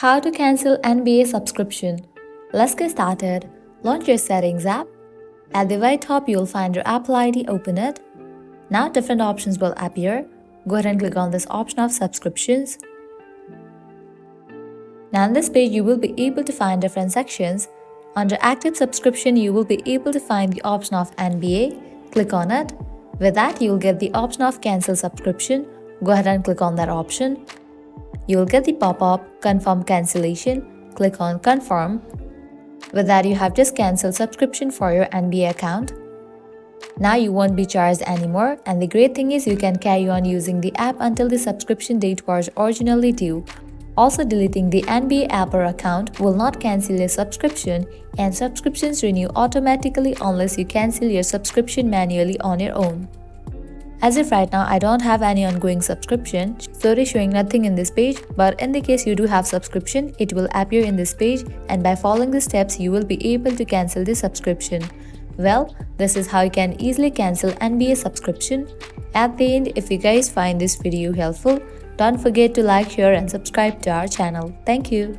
How to cancel NBA subscription. Let's get started. Launch your settings app. At the very top, you'll find your Apple ID. Open it. Now different options will appear. Go ahead and click on this option of subscriptions. Now on this page, you will be able to find different sections. Under active subscription, you will be able to find the option of NBA. Click on it. With that, you will get the option of cancel subscription. Go ahead and click on that option. You will get the pop-up confirm cancellation. Click on confirm. With that, you have just cancelled subscription for your NBA account. Now you won't be charged anymore, and the great thing is you can carry on using the app until the subscription date was originally due. Also, deleting the NBA app or account will not cancel your subscription, and subscriptions renew automatically unless you cancel your subscription manually on your own. As if right now I don't have any ongoing subscription, so it is showing nothing in this page, but in the case you do have subscription, it will appear in this page, and by following the steps you will be able to cancel the subscription. Well, this is how you can easily cancel NBA subscription. At the end, if you guys find this video helpful, don't forget to like, share and subscribe to our channel. Thank you.